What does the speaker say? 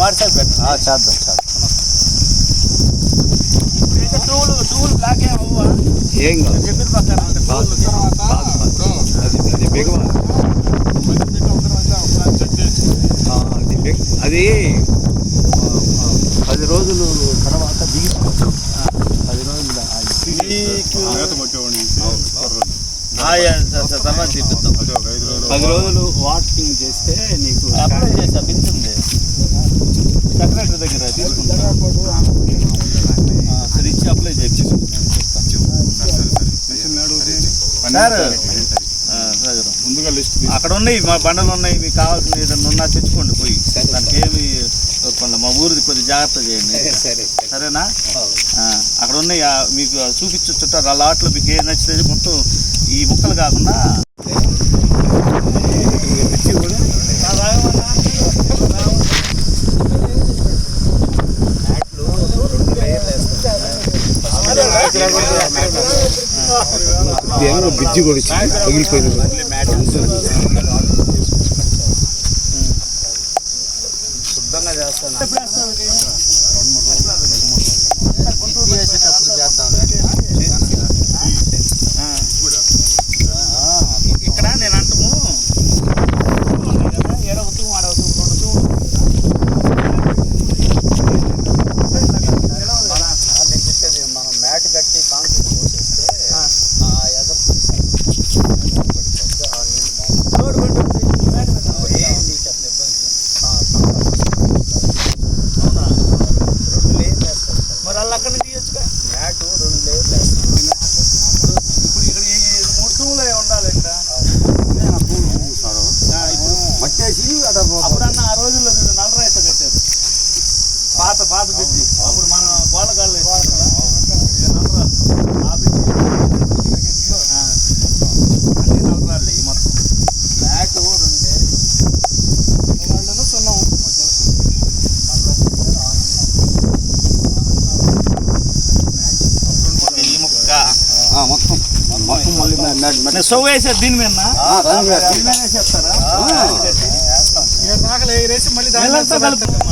WhatsApp పెట్టండి. చేద్దాం. Tool black ఏం కాదు. చెప్పిన పక్కన అది 10 రోజులు తర్వాత దిగిపోవచ్చు. 10 రోజులు తర్వాత చూపిద్దాం. 10 రోజులు వాకింగ్ చేస్తే నీకు అప్లై చేసా పిలిచింది సెక్రటరీ దగ్గర తీసుకుంటా. సరే ఇచ్చి అప్లై చేయించి ముందుగా లిస్ట్ అక్కడ ఉన్నాయి, మా బండలు ఉన్నాయి, మీకు కావాల్సిన ఏదన్నా ఉన్నా తెచ్చుకోండి పోయి. దానికి ఏమి మా ఊరిది కొద్దిగా జాగ్రత్త చేయండి, సరేనా? అక్కడ ఉన్నాయి, మీకు చూపించొచ్చుట ఆ లాట్లో మీకు ఏం నచ్చితే మొత్తం ఈ ముక్కలు కాకుండా బిజ్జి కూడా పగిలిపోయింది. శుద్ధంగా చేస్తాను. ఇక్కడ నేను అంటాము ఎడవుతూ వాడవుతూ మనం మ్యాట్ కట్టి కాంక్రీట్ పోసేస్తే మరి వాళ్ళు అక్కడ నుంచి తీయచ్చుగా. మ్యాట్ 2 లేయర్లు వేస్తాం. ఇప్పుడు ఇక్కడ 3 టూలే ఉండాలి. ఇక్కడ మట్టేసి అప్పుడన్నా ఆ రోజుల్లో నల్లరాయితో కట్టారు, పాత బ్రిడ్జి. అప్పుడు మన గోళ్ళగాళ్ళు అన్ని నల్లరాళ్ళే. ఈ మొత్తం మ్యాట్ 2 వాళ్ళను సున్నం ఈ ముక్క మొత్తం మళ్ళీ సొవ్వు వేసారు దీని మీద వేసేస్తారా? వేసి మళ్ళీ దాంట్లో